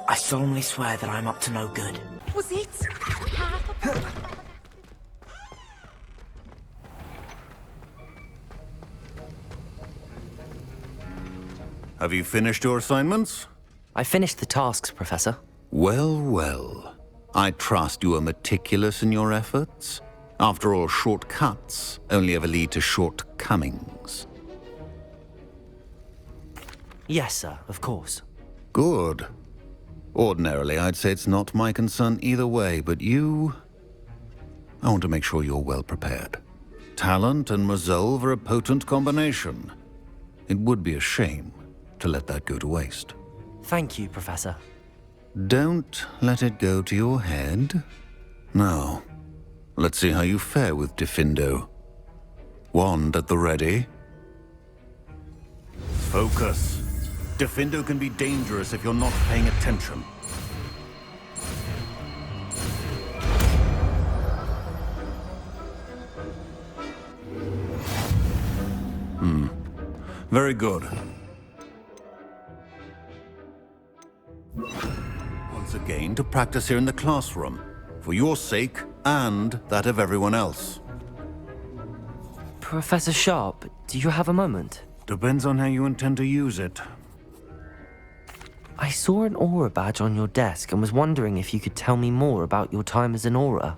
I solemnly swear that I'm up to no good. Was it? Have you finished your assignments? I finished the tasks, Professor. Well, well. I trust you are meticulous in your efforts. After all, shortcuts only ever lead to shortcomings. Yes, sir, of course. Good. Ordinarily, I'd say it's not my concern either way, but you... I want to make sure you're well prepared. Talent and resolve are a potent combination. It would be a shame to let that go to waste. Thank you, Professor. Don't let it go to your head. Now, let's see how you fare with Diffindo. Wand at the ready. Focus. Diffindo can be dangerous if you're not paying attention. Very good. Once again, to practice here in the classroom, for your sake and that of everyone else. Professor Sharp, do you have a moment? Depends on how you intend to use it. I saw an aura badge on your desk and was wondering if you could tell me more about your time as an aura.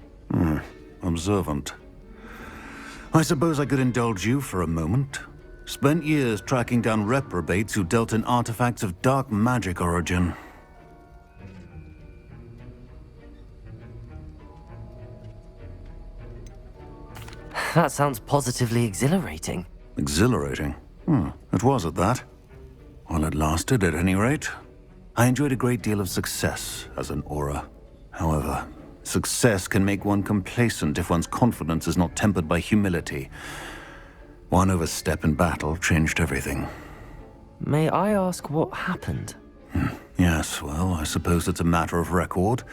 Observant. I suppose I could indulge you for a moment. Spent years tracking down reprobates who dealt in artifacts of dark magic origin. That sounds positively exhilarating. Exhilarating? It was at that. While it lasted, at any rate. I enjoyed a great deal of success as an aura. However, success can make one complacent if one's confidence is not tempered by humility. One overstep in battle changed everything. May I ask what happened? Yes, well, I suppose it's a matter of record.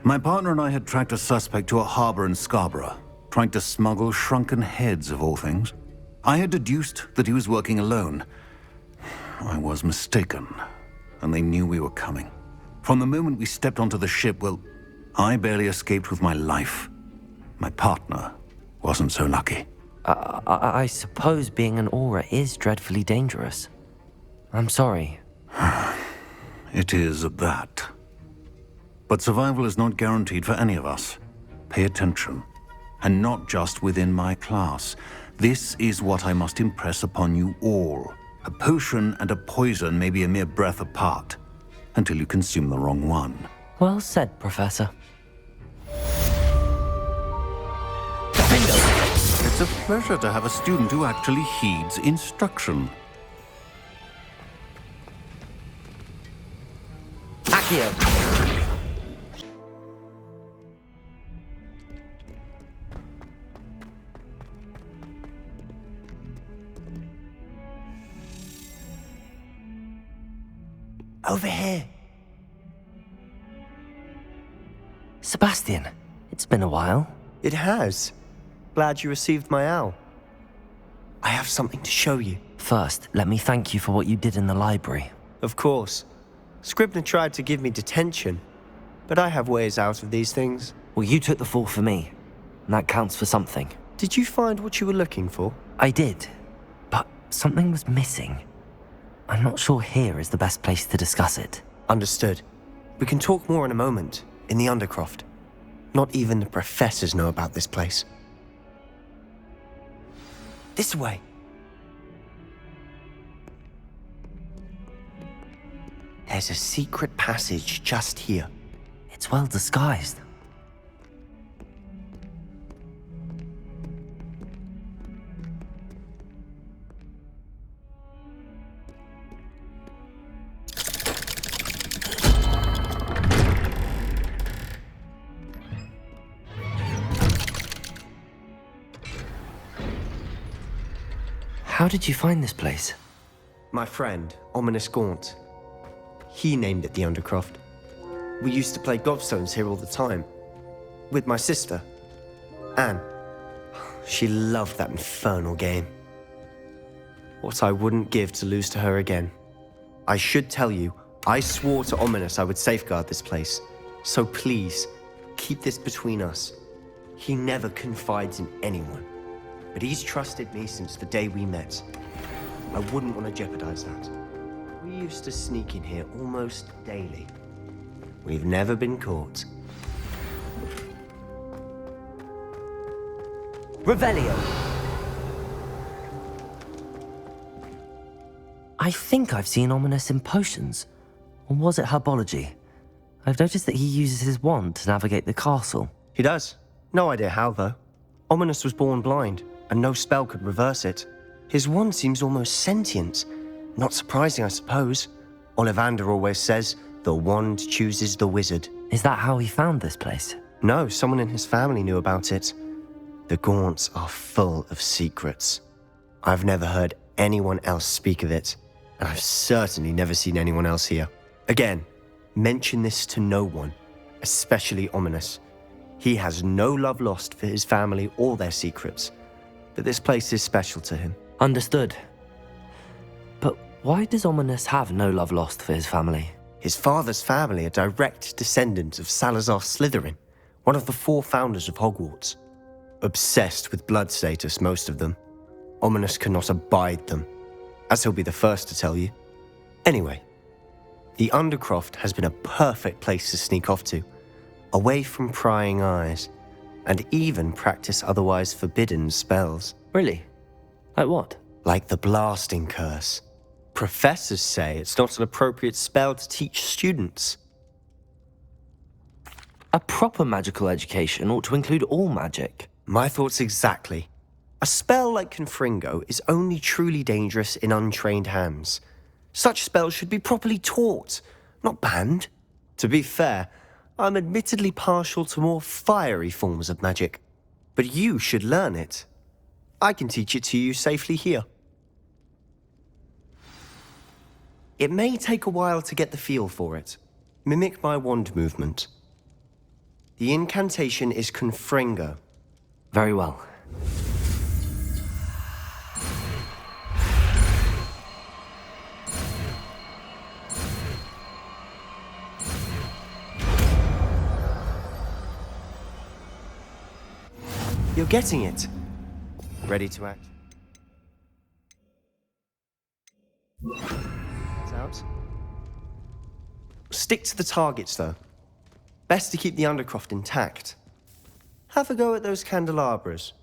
My partner and I had tracked a suspect to a harbor in Scarborough, trying to smuggle shrunken heads of all things. I had deduced that he was working alone. I was mistaken, and they knew we were coming. From the moment we stepped onto the ship, well, I barely escaped with my life. My partner wasn't so lucky. I suppose being an aura is dreadfully dangerous. I'm sorry. It is at that. But survival is not guaranteed for any of us. Pay attention. And not just within my class. This is what I must impress upon you all. A potion and a poison may be a mere breath apart, until you consume the wrong one. Well said, Professor. It's a pleasure to have a student who actually heeds instruction. Accio! Over here. Sebastian, it's been a while. It has. Glad you received my owl. I have something to show you. First, let me thank you for what you did in the library. Of course. Scribner tried to give me detention, but I have ways out of these things. Well, you took the fall for me, and that counts for something. Did you find what you were looking for? I did, but something was missing. I'm not sure here is the best place to discuss it. Understood. We can talk more in a moment, in the Undercroft. Not even the professors know about this place. This way. There's a secret passage just here. It's well disguised. How did you find this place? My friend, Ominous Gaunt. He named it the Undercroft. We used to play gobstones here all the time. With my sister, Anne. She loved that infernal game. What I wouldn't give to lose to her again. I should tell you, I swore to Ominous I would safeguard this place. So please, keep this between us. He never confides in anyone. But he's trusted me since the day we met. I wouldn't want to jeopardize that. We used to sneak in here almost daily. We've never been caught. Revelio. I think I've seen Ominous in potions. Or was it herbology? I've noticed that he uses his wand to navigate the castle. He does. No idea how, though. Ominous was born blind, and no spell could reverse it. His wand seems almost sentient. Not surprising, I suppose. Ollivander always says, the wand chooses the wizard. Is that how he found this place? No, someone in his family knew about it. The Gaunts are full of secrets. I've never heard anyone else speak of it, and I've certainly never seen anyone else here. Again, mention this to no one, especially Ominous. He has no love lost for his family or their secrets, but this place is special to him. Understood. But why does Ominous have no love lost for his family? His father's family are direct descendants of Salazar Slytherin, one of the 4 founders of Hogwarts. Obsessed with blood status, most of them. Ominous cannot abide them, as he'll be the first to tell you. Anyway, the Undercroft has been a perfect place to sneak off to, away from prying eyes, and even practice otherwise forbidden spells. Really? Like what? Like the blasting curse. Professors say it's not an appropriate spell to teach students. A proper magical education ought to include all magic. My thoughts exactly. A spell like Confringo is only truly dangerous in untrained hands. Such spells should be properly taught, not banned. To be fair, I'm admittedly partial to more fiery forms of magic. But you should learn it. I can teach it to you safely here. It may take a while to get the feel for it. Mimic my wand movement. The incantation is Confringo. Very well. You're getting it. Ready to act? It's out. Stick to the targets, though. Best to keep the Undercroft intact. Have a go at those candelabras.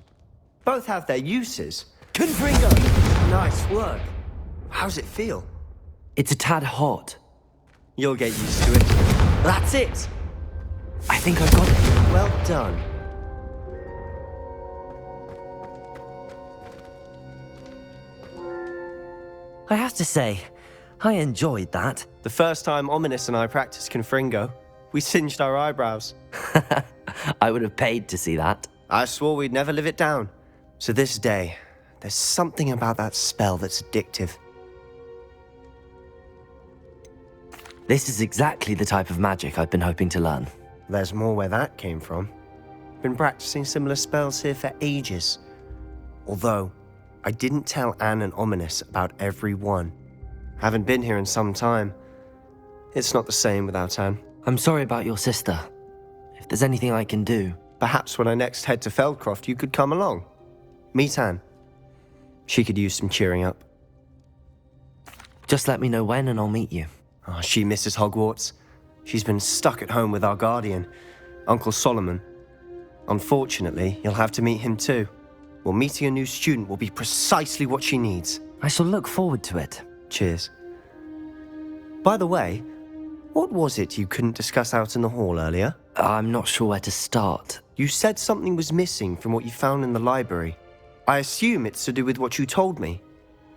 Both have their uses. Confringo! Nice work. How's it feel? It's a tad hot. You'll get used to it. That's it! I think I've got it. Well done. I have to say, I enjoyed that. The first time Ominous and I practiced Confringo, we singed our eyebrows. I would have paid to see that. I swore we'd never live it down. To this day, there's something about that spell that's addictive. This is exactly the type of magic I've been hoping to learn. There's more where that came from. Been practicing similar spells here for ages. Although, I didn't tell Anne and Ominous about every one. Haven't been here in some time. It's not the same without Anne. I'm sorry about your sister. If there's anything I can do... Perhaps when I next head to Feldcroft, you could come along. Meet Anne. She could use some cheering up. Just let me know when and I'll meet you. Oh, she misses Hogwarts. She's been stuck at home with our guardian, Uncle Solomon. Unfortunately, you'll have to meet him too. Well, meeting a new student will be precisely what she needs. I shall look forward to it. Cheers. By the way, what was it you couldn't discuss out in the hall earlier? I'm not sure where to start. You said something was missing from what you found in the library. I assume it's to do with what you told me.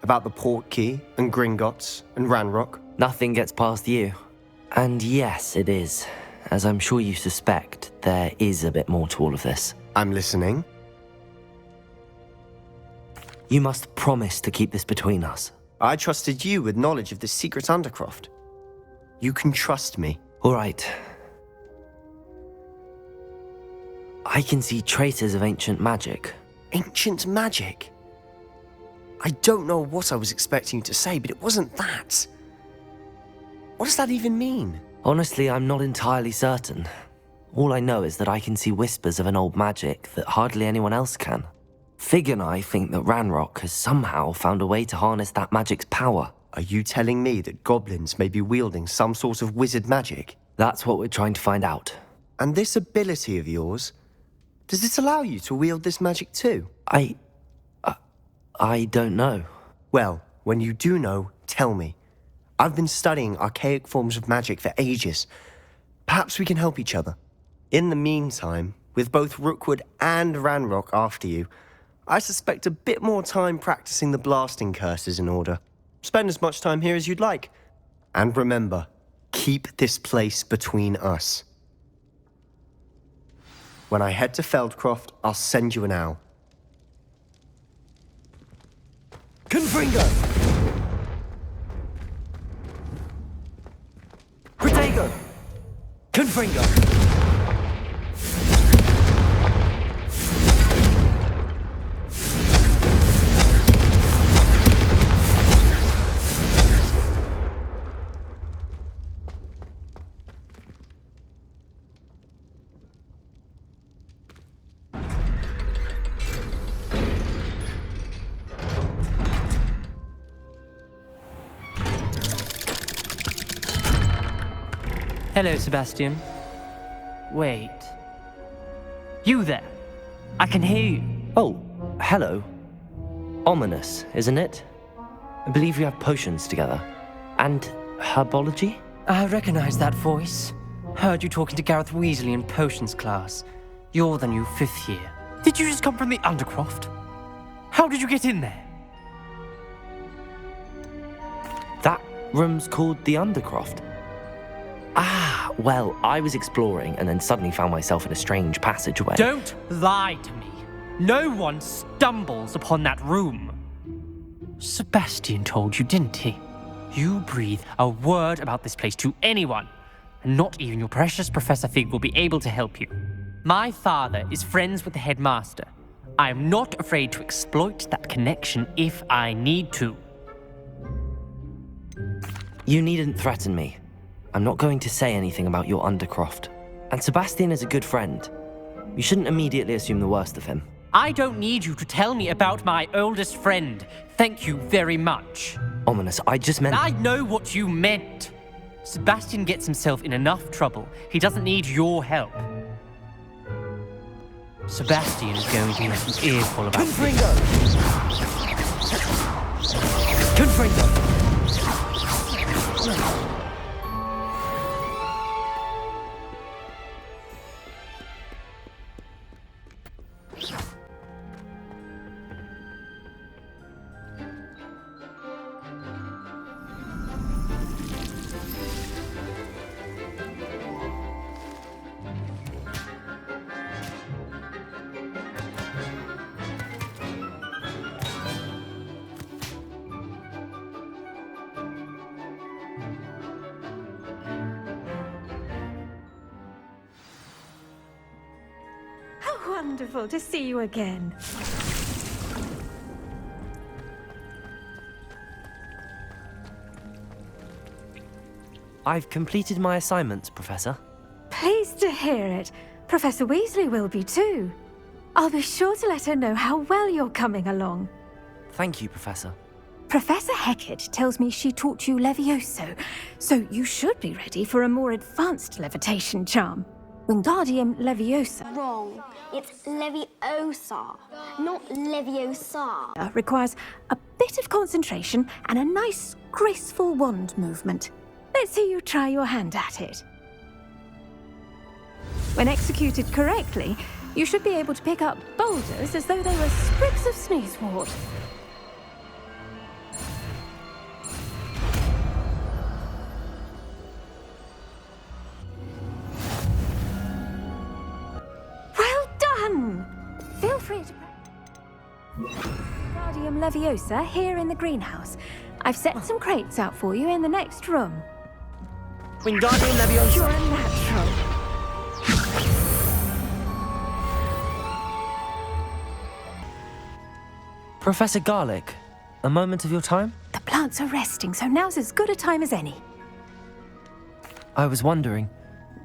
About the Portkey, and Gringotts, and Ranrock. Nothing gets past you. And yes, it is. As I'm sure you suspect, there is a bit more to all of this. I'm listening. You must promise to keep this between us. I trusted you with knowledge of the secret Undercroft. You can trust me. All right. I can see traces of ancient magic. Ancient magic? I don't know what I was expecting you to say, but it wasn't that. What does that even mean? Honestly, I'm not entirely certain. All I know is that I can see whispers of an old magic that hardly anyone else can. Fig and I think that Ranrock has somehow found a way to harness that magic's power. Are you telling me that goblins may be wielding some sort of wizard magic? That's what we're trying to find out. And this ability of yours, does it allow you to wield this magic too? I don't know. Well, when you do know, tell me. I've been studying archaic forms of magic for ages. Perhaps we can help each other. In the meantime, with both Rookwood and Ranrock after you, I suspect a bit more time practicing the blasting curse is in order. Spend as much time here as you'd like. And remember, keep this place between us. When I head to Feldcroft, I'll send you an owl. Confringo! Protego! Confringo! Hello, Sebastian. Wait. You there? I can hear you. Oh, hello. Ominous, isn't it? I believe we have potions together. And herbology? I recognize that voice. Heard you talking to Gareth Weasley in potions class. You're the new 5th year. Did you just come from the Undercroft? How did you get in there? That room's called the Undercroft. Ah, well, I was exploring and then suddenly found myself in a strange passageway. Don't lie to me. No one stumbles upon that room. Sebastian told you, didn't he? You breathe a word about this place to anyone, and not even your precious Professor Fig will be able to help you. My father is friends with the headmaster. I am not afraid to exploit that connection if I need to. You needn't threaten me. I'm not going to say anything about your Undercroft. And Sebastian is a good friend. You shouldn't immediately assume the worst of him. I don't need you to tell me about my oldest friend. Thank you very much. Ominous, I just meant... I know what you meant. Sebastian gets himself in enough trouble. He doesn't need your help. Sebastian is going to get an earful about Confringo! Confringo! Wonderful to see you again. I've completed my assignments, Professor. Pleased to hear it. Professor Weasley will be too. I'll be sure to let her know how well you're coming along. Thank you, Professor. Professor Hecat tells me she taught you LeviOsa, so you should be ready for a more advanced levitation charm. Wingardium LeviOsa Wrong. It's LeviOsa, not LeviOsa. requires a bit of concentration and a nice, graceful wand movement. Let's see you try your hand at it. When executed correctly, you should be able to pick up boulders as though they were sprigs of sneezewort. Well done! Feel free to Wingardium LeviOsa here in the greenhouse. I've set some crates out for you in the next room. Wingardium LeviOsa! You're a natural. Professor Garlick, a moment of your time? The plants are resting, so now's as good a time as any. I was wondering,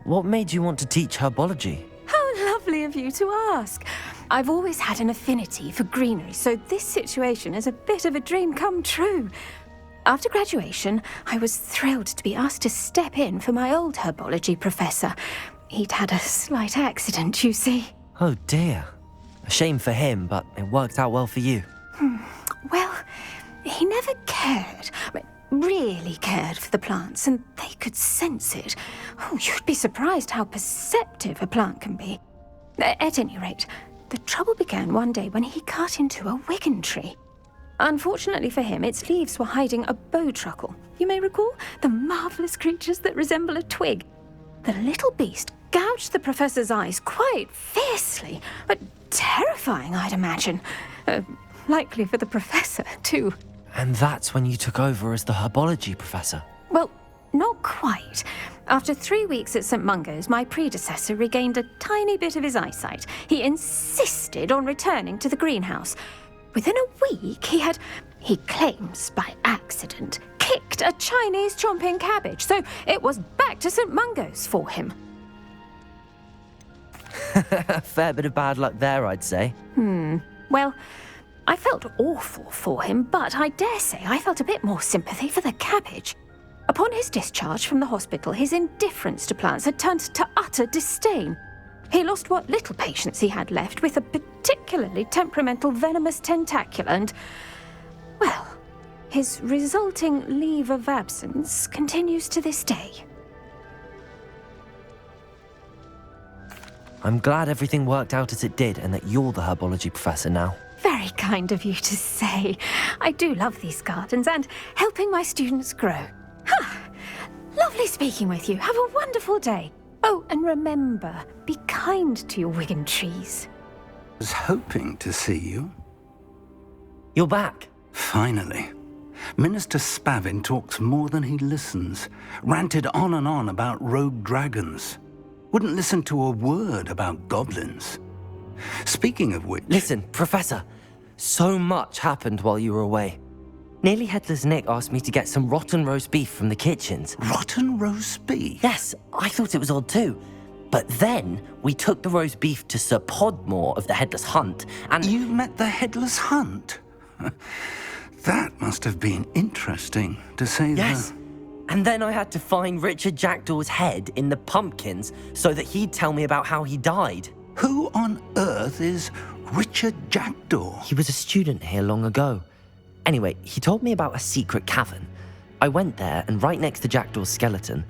what made you want to teach herbology? How lovely of you to ask. I've always had an affinity for greenery, so this situation is a bit of a dream come true. After graduation, I was thrilled to be asked to step in for my old herbology professor. He'd had a slight accident, you see. Oh dear. A shame for him, but it worked out well for you. Well, he never cared, really cared for the plants, and they could sense it. Oh, you'd be surprised how perceptive a plant can be. At any rate, the trouble began one day when he cut into a wigan tree. Unfortunately for him, its leaves were hiding a bowtruckle. You may recall the marvellous creatures that resemble a twig. The little beast gouged the professor's eyes quite fiercely, but terrifying, I'd imagine. Likely for the professor, too. And that's when you took over as the herbology professor? Well, not quite. After 3 weeks at St. Mungo's, my predecessor regained a tiny bit of his eyesight. He insisted on returning to the greenhouse. Within a week, he claims by accident, kicked a Chinese chomping cabbage, so it was back to St. Mungo's for him. A fair bit of bad luck there, I'd say. Well, I felt awful for him, but I dare say I felt a bit more sympathy for the cabbage. Upon his discharge from the hospital, his indifference to plants had turned to utter disdain. He lost what little patience he had left with a particularly temperamental venomous tentacula and, well, his resulting leave of absence continues to this day. I'm glad everything worked out as it did and that you're the herbology professor now. Very kind of you to say. I do love these gardens and helping my students grow. Lovely speaking with you. Have a wonderful day. Oh, and remember, be kind to your wigan trees. I was hoping to see you. You're back. Finally. Minister Spavin talks more than he listens. Ranted on and on about rogue dragons. Wouldn't listen to a word about goblins. Speaking of which... Listen, Professor. So much happened while you were away. Nearly Headless Nick asked me to get some rotten roast beef from the kitchens. Rotten roast beef? Yes, I thought it was odd too. But then we took the roast beef to Sir Podmore of the Headless Hunt, and... You met the Headless Hunt? That must have been interesting, to say Yes. And then I had to find Richard Jackdaw's head in the pumpkins so that he'd tell me about how he died. Who on earth is Richard Jackdaw? He was a student here long ago. Anyway, he told me about a secret cavern. I went there, and right next to Jackdaw's skeleton,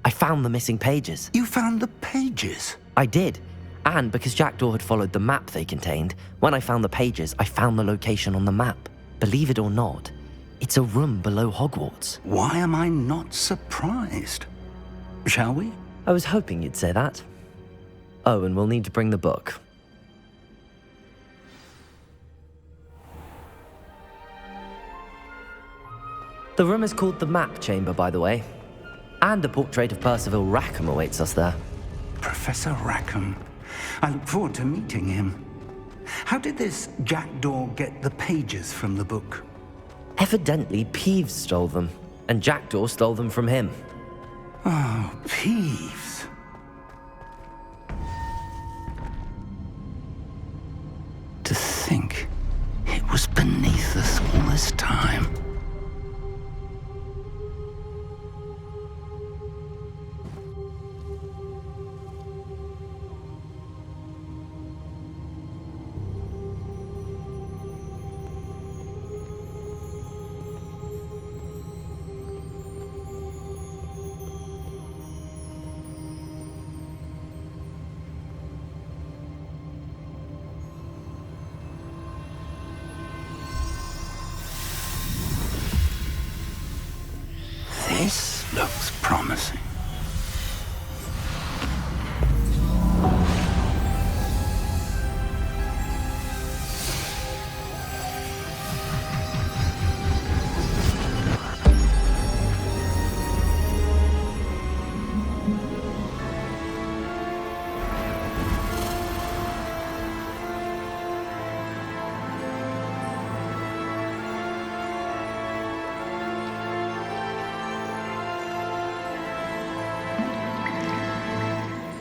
I found the missing pages. You found the pages? I did. And because Jackdaw had followed the map they contained, when I found the pages, I found the location on the map. Believe it or not, it's a room below Hogwarts. Why am I not surprised? Shall we? I was hoping you'd say that. Oh, and we'll need to bring the book. The room is called the Map Chamber, by the way. And a portrait of Percival Rackham awaits us there. Professor Rackham. I look forward to meeting him. How did this Jackdaw get the pages from the book? Evidently, Peeves stole them, and Jackdaw stole them from him. Oh, Peeves. To think it was beneath us all this time.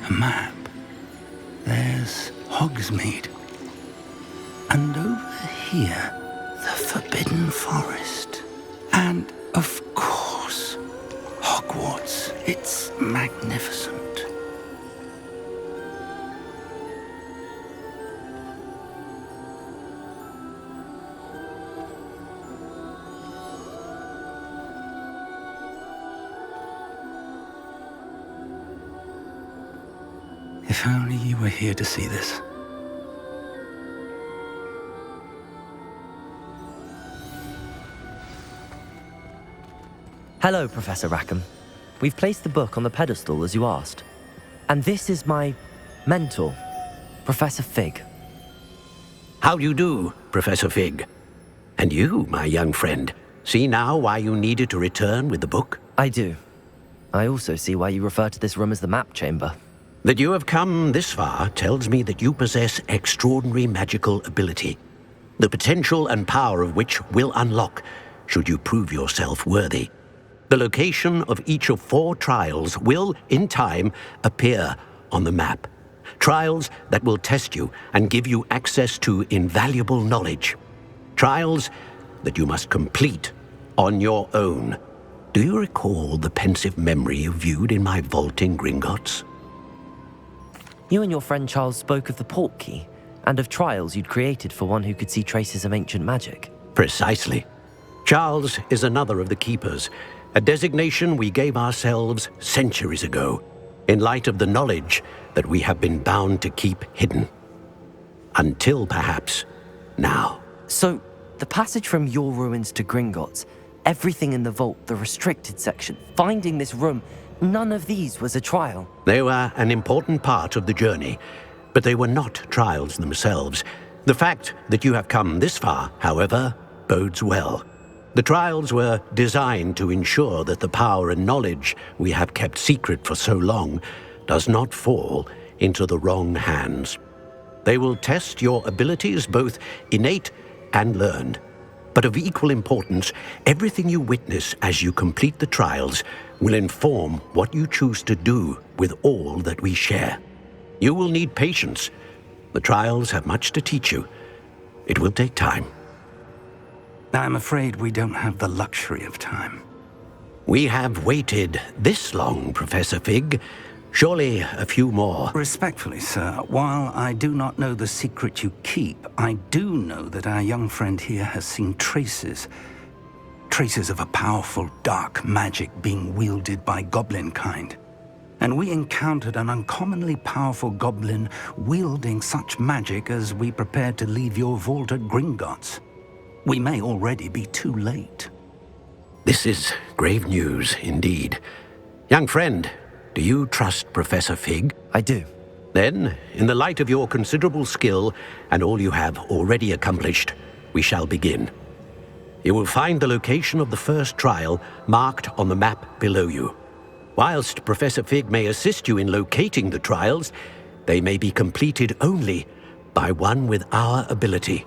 A map. There's Hogsmeade. And over here, the Forbidden Forest. And, of course, Hogwarts. It's magnificent. If only you were here to see this. Hello, Professor Rackham. We've placed the book on the pedestal as you asked. And this is my mentor, Professor Fig. How do you do, Professor Fig? And you, my young friend, see now why you needed to return with the book? I do. I also see why you refer to this room as the map chamber. That you have come this far tells me that you possess extraordinary magical ability, the potential and power of which will unlock should you prove yourself worthy. The location of each of 4 trials will, in time, appear on the map. Trials that will test you and give you access to invaluable knowledge. Trials that you must complete on your own. Do you recall the pensive memory you viewed in my vault in Gringotts? You and your friend Charles spoke of the portkey and of trials you'd created for one who could see traces of ancient magic. Precisely. Charles is another of the keepers, a designation we gave ourselves centuries ago, in light of the knowledge that we have been bound to keep hidden. Until perhaps now. So, the passage from your ruins to Gringotts, everything in the vault, the restricted section, finding this room, none of these was a trial. They were an important part of the journey, but they were not trials themselves. The fact that you have come this far, however, bodes well. The trials were designed to ensure that the power and knowledge we have kept secret for so long does not fall into the wrong hands. They will test your abilities, both innate and learned. But of equal importance, everything you witness as you complete the trials will inform what you choose to do with all that we share. You will need patience. The trials have much to teach you. It will take time. I'm afraid we don't have the luxury of time. We have waited this long, Professor Fig. Surely a few more. Respectfully, sir, while I do not know the secret you keep, I do know that our young friend here has seen traces of a powerful dark magic being wielded by goblin kind. And we encountered an uncommonly powerful goblin wielding such magic as we prepared to leave your vault at Gringotts. We may already be too late. This is grave news indeed. Young friend, do you trust Professor Fig? I do. Then, in the light of your considerable skill and all you have already accomplished, we shall begin. You will find the location of the first trial marked on the map below you. Whilst Professor Fig may assist you in locating the trials, they may be completed only by one with our ability.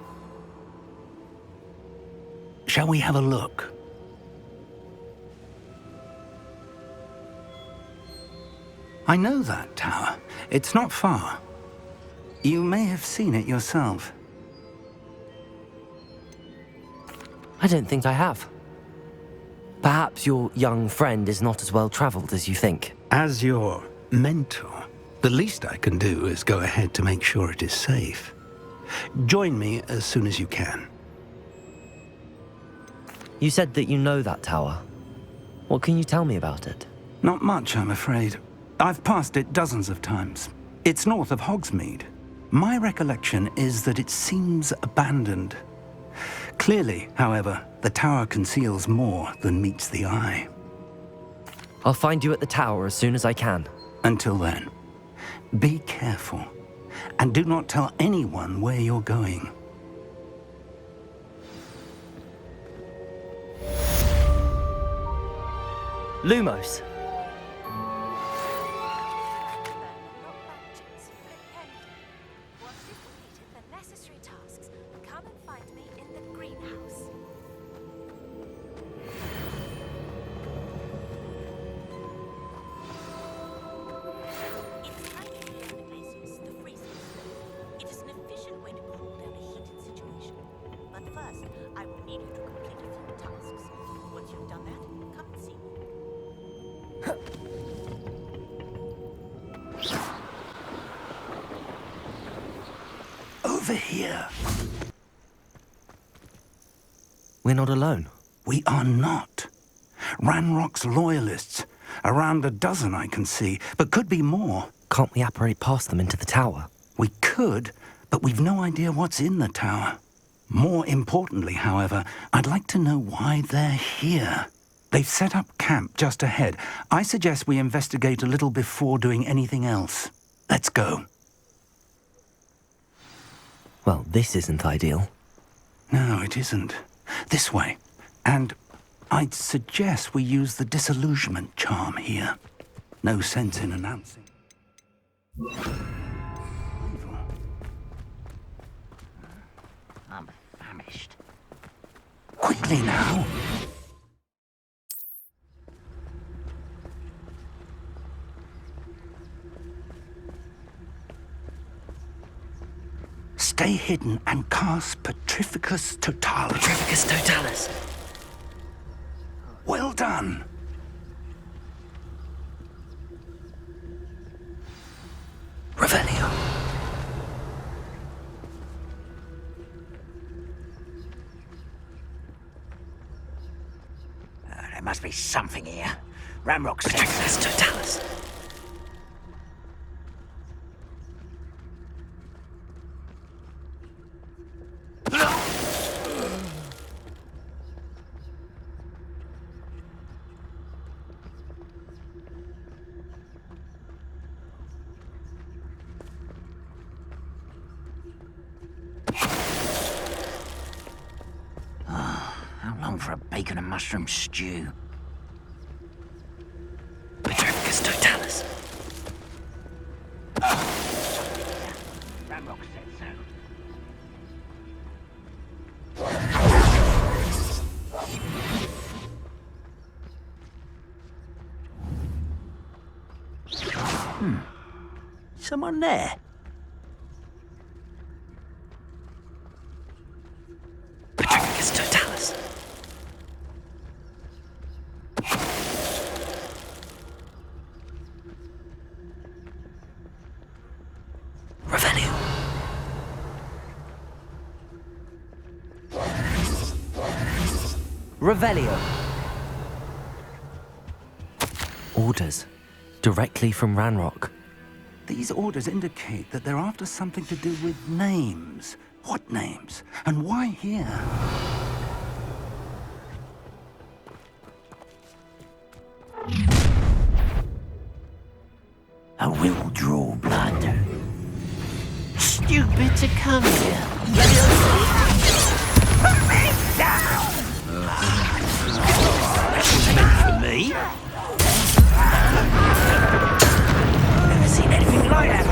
Shall we have a look? I know that tower. It's not far. You may have seen it yourself. I don't think I have. Perhaps your young friend is not as well traveled as you think. As your mentor, the least I can do is go ahead to make sure it is safe. Join me as soon as you can. You said that you know that tower. What can you tell me about it? Not much, I'm afraid. I've passed it dozens of times. It's north of Hogsmeade. My recollection is that it seems abandoned. Clearly, however, the tower conceals more than meets the eye. I'll find you at the tower as soon as I can. Until then, be careful, and do not tell anyone where you're going. Lumos. Over here. We're not alone. We are not. Ranrock's loyalists. Around a dozen I can see, but could be more. Can't we apparate past them into the tower? We could, but we've no idea what's in the tower. More importantly, however, I'd like to know why they're here. They've set up camp just ahead. I suggest we investigate a little before doing anything else. Let's go. Well, this isn't ideal. No, it isn't. This way. And I'd suggest we use the disillusionment charm here. No sense in announcing. I'm famished. Quickly now. Stay hidden and cast Petrificus Totalis. Petrificus Totalis. Well done. Revelio. There must be something here. Ranrock said Petrificus Totalis. How long for a bacon and mushroom stew? Petrificus Totalis. Ranrock said so. Someone there? Petrificus Totalis. Revelio. Revelio. Orders. Directly from Ranrock. These orders indicate that they're after something to do with names. What names? And why here? I will draw blood. Stupid to come here. For me? Never seen anything like that.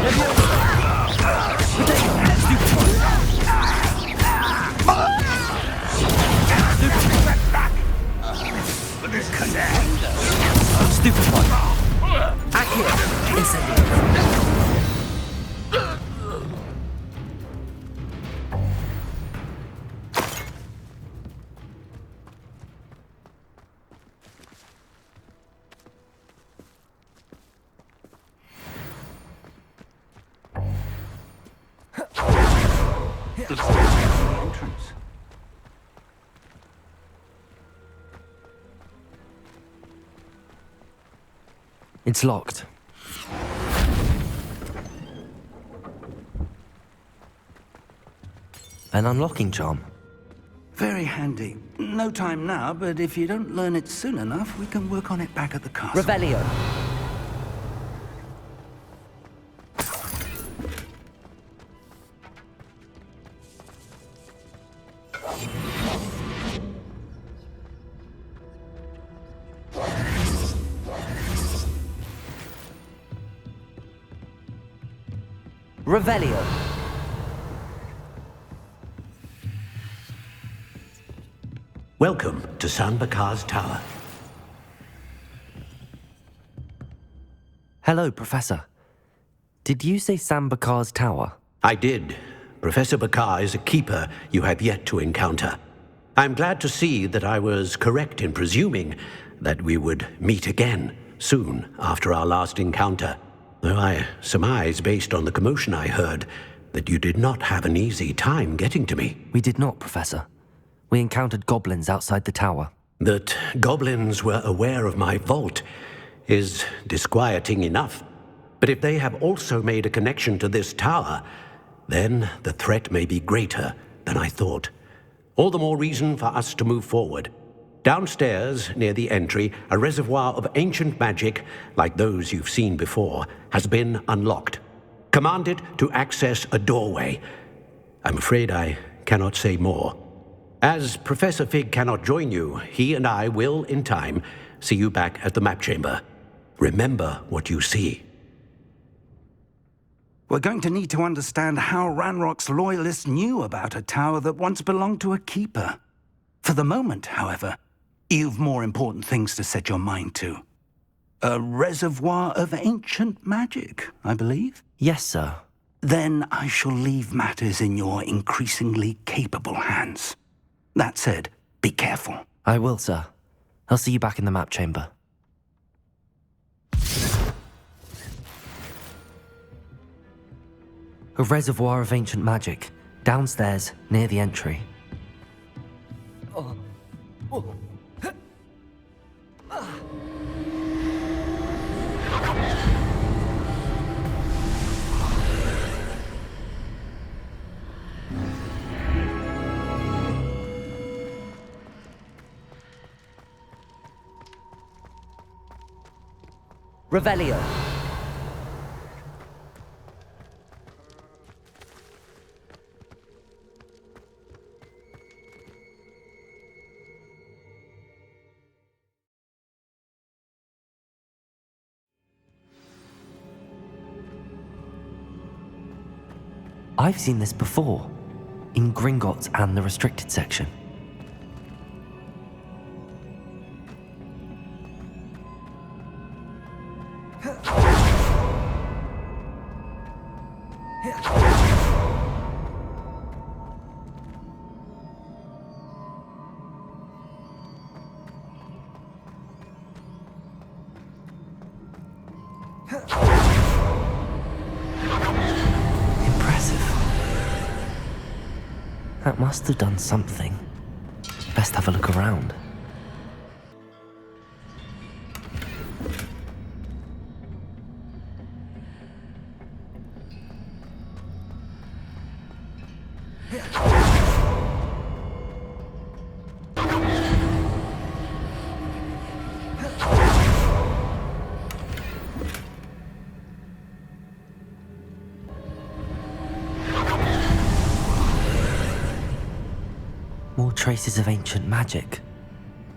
Stupid one. Accurate. Incendiary. Entrance. It's locked. An unlocking charm. Very handy. No time now, but if you don't learn it soon enough, we can work on it back at the castle. Revelio. Revelio. Welcome to San Bakar's tower. Hello, Professor. Did you say Sam Bakar's tower? I did. Professor Bakar is a keeper you have yet to encounter. I'm glad to see that I was correct in presuming that we would meet again soon after our last encounter. though I surmise, based on the commotion I heard, that you did not have an easy time getting to me. We did not, Professor. We encountered goblins outside the tower. That goblins were aware of my vault is disquieting enough. But if they have also made a connection to this tower, then the threat may be greater than I thought. All the more reason for us to move forward. Downstairs, near the entry, a reservoir of ancient magic, like those you've seen before, has been unlocked. Command it to access a doorway. I'm afraid I cannot say more. As Professor Fig cannot join you, he and I will, in time, see you back at the map chamber. Remember what you see. We're going to need to understand how Ranrock's loyalists knew about a tower that once belonged to a keeper. For the moment, however, you've more important things to set your mind to. A reservoir of ancient magic, I believe? Yes, sir. Then I shall leave matters in your increasingly capable hands. That said, be careful. I will, sir. I'll see you back in the map chamber. A reservoir of ancient magic, downstairs, near the entry. Revelio. I've seen this before, in Gringotts and the restricted section. That must have done something. Best have a look around. More traces of ancient magic.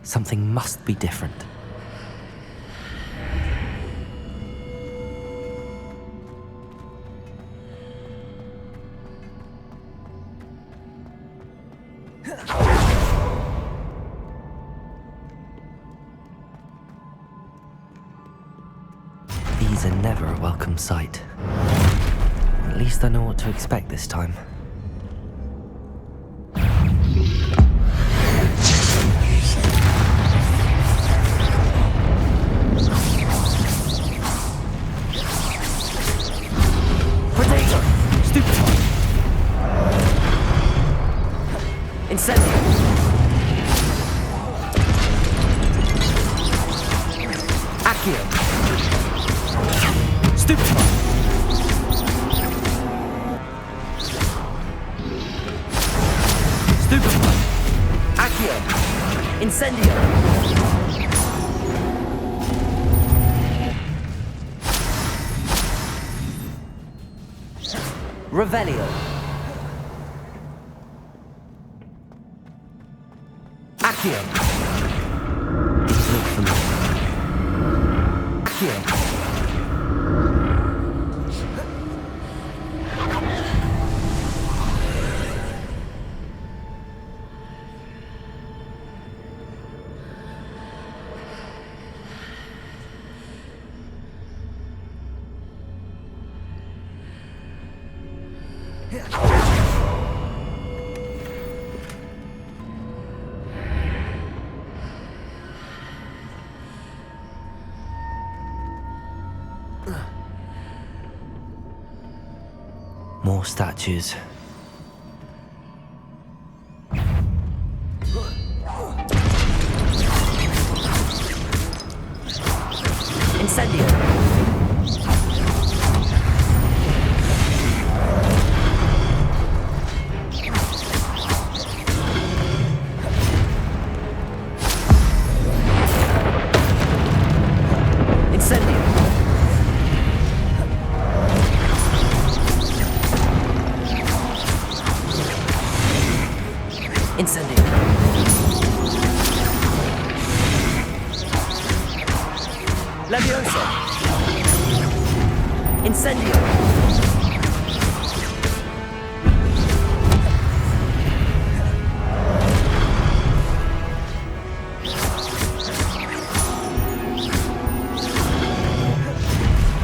Something must be different. These are never a welcome sight. At least I know what to expect this time. Incendio! Accio! Stupefy! Stupefy! Accio! Incendio! Revelio! Accio! These look familiar. Accio! More statues. Incendio! Incendio! Incendio! LeviOsa! Incendio!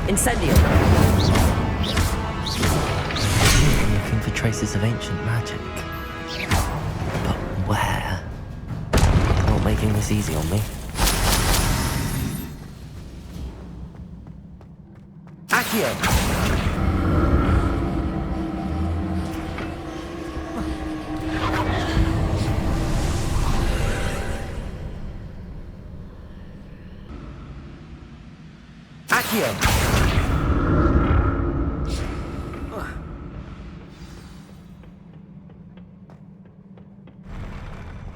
Incendio! I'm looking for traces of ancient magic. But where? Not making this easy on me. Accio! Accio!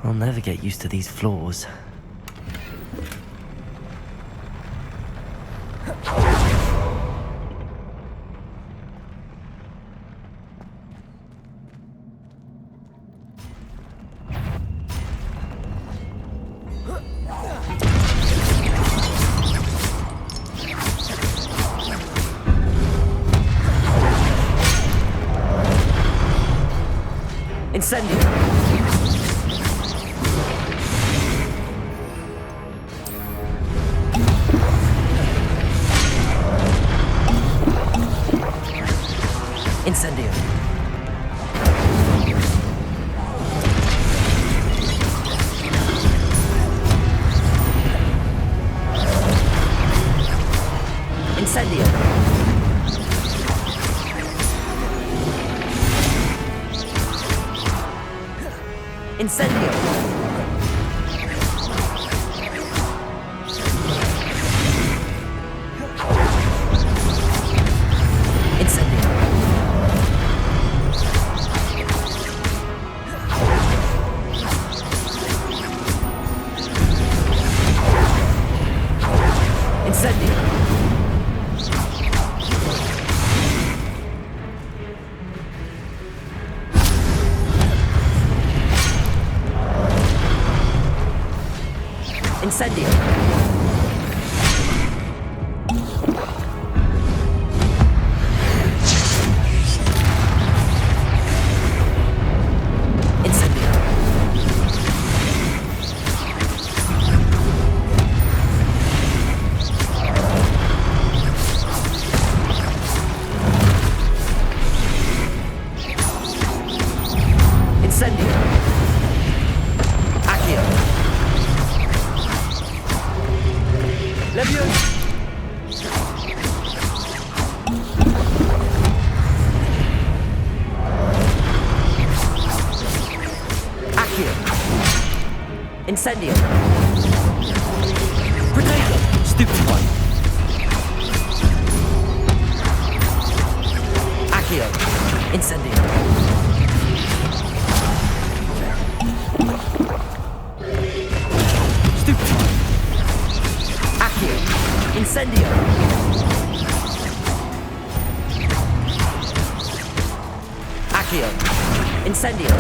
I'll never get used to these floors. Incendio! Incendio! Incendio! Incendio! Incendio! Incendio! Incendio! Incendio! Incendio! Accio! LeviOsa! Accio! Incendio! Potato! Stupid one! Accio! Incendio! Stupid one! Accio! Incendio! Accio! Incendio!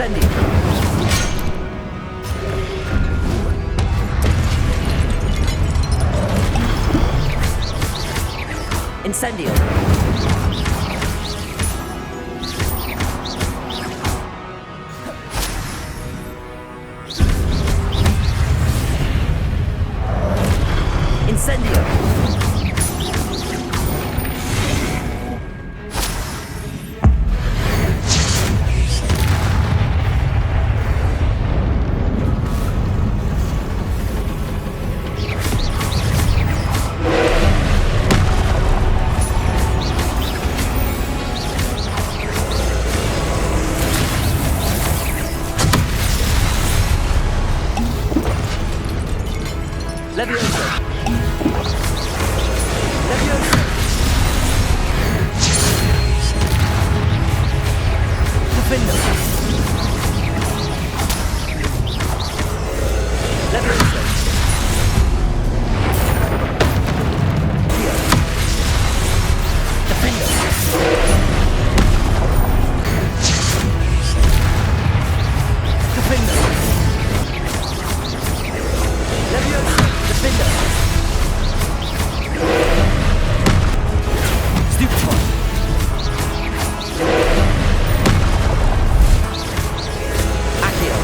Incendio! Incendio! Incendio! LeviOsa! LeviOsa! Defender! LeviOsa! Here! Defender! Defender! LeviOsa! Defender! Stupefy! Accio!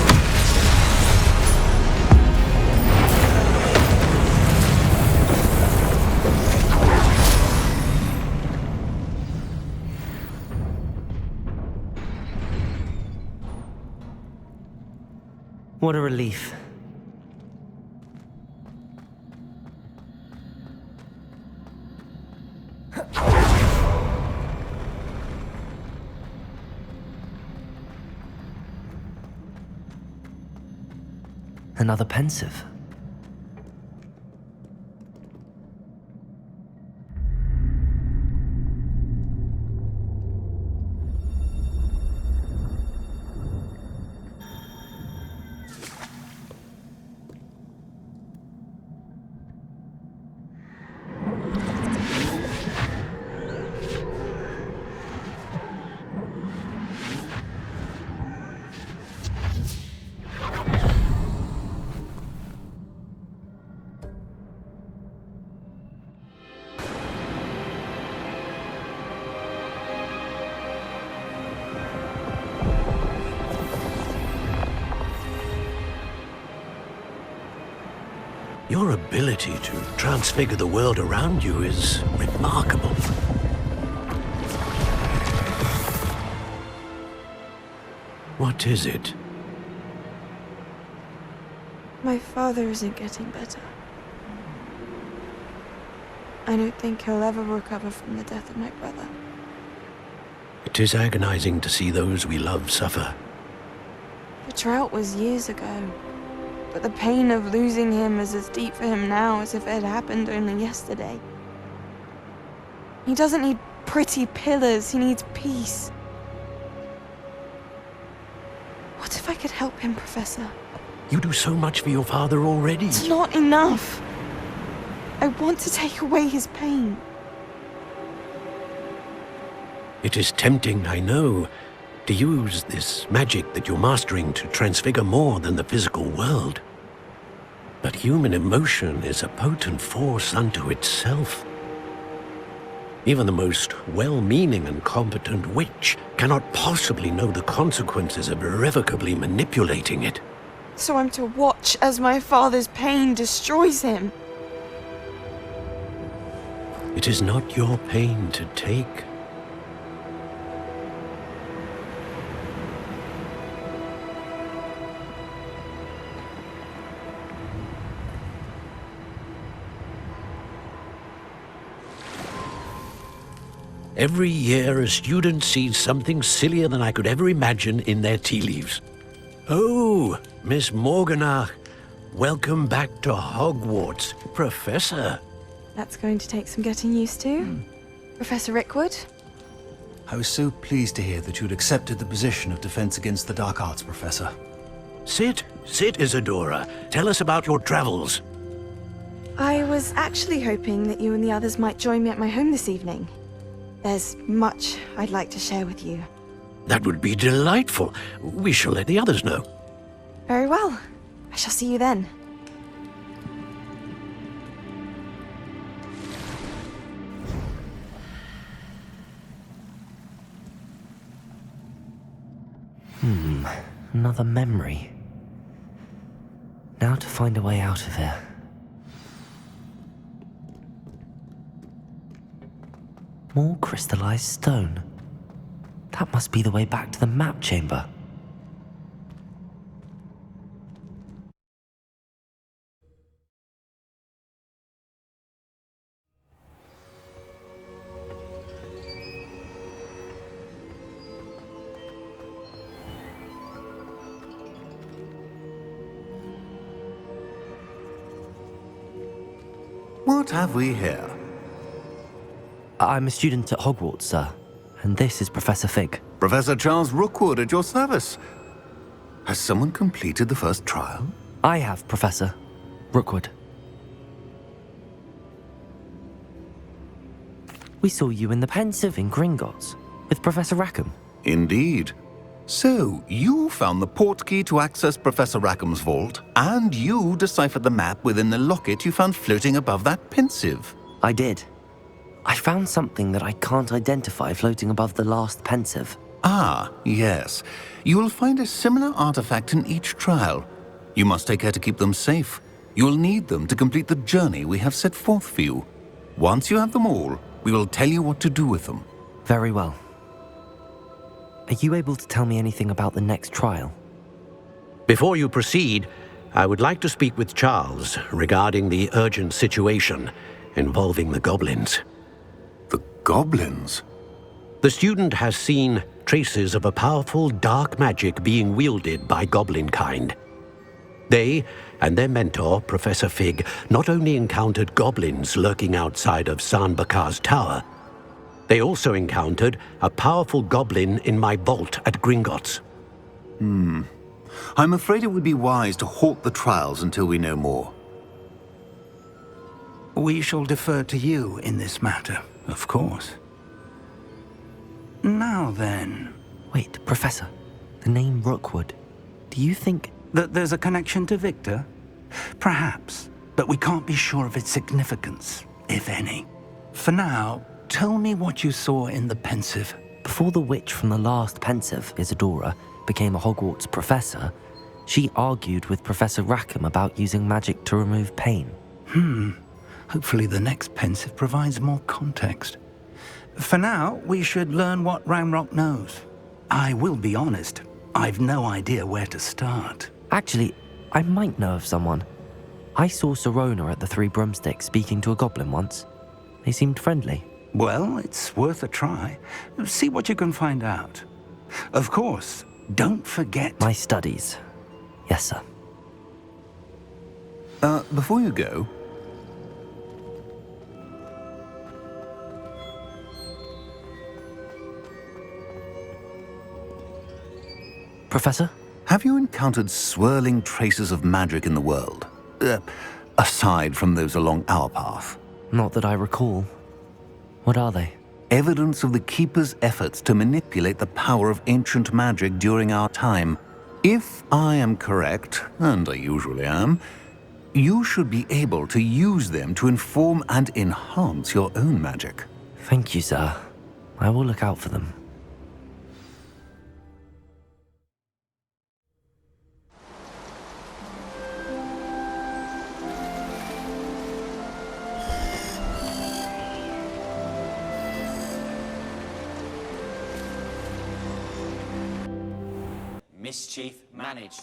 What a relief. Another pensive. Your ability to transfigure the world around you is remarkable. What is it? My father isn't getting better. I don't think he'll ever recover from the death of my brother. It is agonizing to see those we love suffer. The drought was years ago, but the pain of losing him is as deep for him now as if it had happened only yesterday. He doesn't need pretty pillars, he needs peace. What if I could help him, Professor? You do so much for your father already. It's not enough. I want to take away his pain. It is tempting, I know, to use this magic that you're mastering to transfigure more than the physical world. But human emotion is a potent force unto itself. Even the most well-meaning and competent witch cannot possibly know the consequences of irrevocably manipulating it. So I'm to watch as my father's pain destroys him. It is not your pain to take. Every year, a student sees something sillier than I could ever imagine in their tea leaves. Oh, Miss Morganach, welcome back to Hogwarts, Professor. That's going to take some getting used to. Professor Rickwood? I was so pleased to hear that you'd accepted the position of Defense Against the Dark Arts, Professor. Sit, Isadora. Tell us about your travels. I was actually hoping that you and the others might join me at my home this evening. There's much I'd like to share with you. That would be delightful. We shall let the others know. Very well. I shall see you then. Another memory. Now to find a way out of here. More crystallized stone. That must be the way back to the map chamber. What have we here? I'm a student at Hogwarts, sir, and this is Professor Fig. Professor Charles Rookwood at your service. Has someone completed the first trial? I have, Professor Rookwood. We saw you in the Pensive in Gringotts with Professor Rackham. Indeed. So, you found the portkey to access Professor Rackham's vault, and you deciphered the map within the locket you found floating above that Pensive. I did. I found something that I can't identify floating above the last Pensive. Ah, yes. You will find a similar artifact in each trial. You must take care to keep them safe. You will need them to complete the journey we have set forth for you. Once you have them all, we will tell you what to do with them. Very well. Are you able to tell me anything about the next trial? Before you proceed, I would like to speak with Charles regarding the urgent situation involving the goblins. The goblins? The student has seen traces of a powerful dark magic being wielded by goblin kind. They and their mentor, Professor Fig, not only encountered goblins lurking outside of San Bakar's tower, they also encountered a powerful goblin in my vault at Gringotts. I'm afraid it would be wise to halt the trials until we know more. We shall defer to you in this matter, of course. Now then... Wait, Professor. The name Rookwood. Do you think... that there's a connection to Victor? Perhaps, but we can't be sure of its significance, if any. For now, tell me what you saw in the Pensive. Before the witch from the last Pensive, Isadora, became a Hogwarts professor, she argued with Professor Rackham about using magic to remove pain. Hopefully the next Pensive provides more context. For now, we should learn what Ranrock knows. I will be honest, I've no idea where to start. Actually, I might know of someone. I saw Sirona at the Three Broomsticks speaking to a goblin once. They seemed friendly. Well, it's worth a try. See what you can find out. Of course, don't forget... My studies. Yes, sir. Before you go... Professor? Have you encountered swirling traces of magic in the world? Aside from those along our path? Not that I recall. What are they? Evidence of the Keeper's efforts to manipulate the power of ancient magic during our time. If I am correct, and I usually am, you should be able to use them to inform and enhance your own magic. Thank you, sir. I will look out for them. Mischief managed.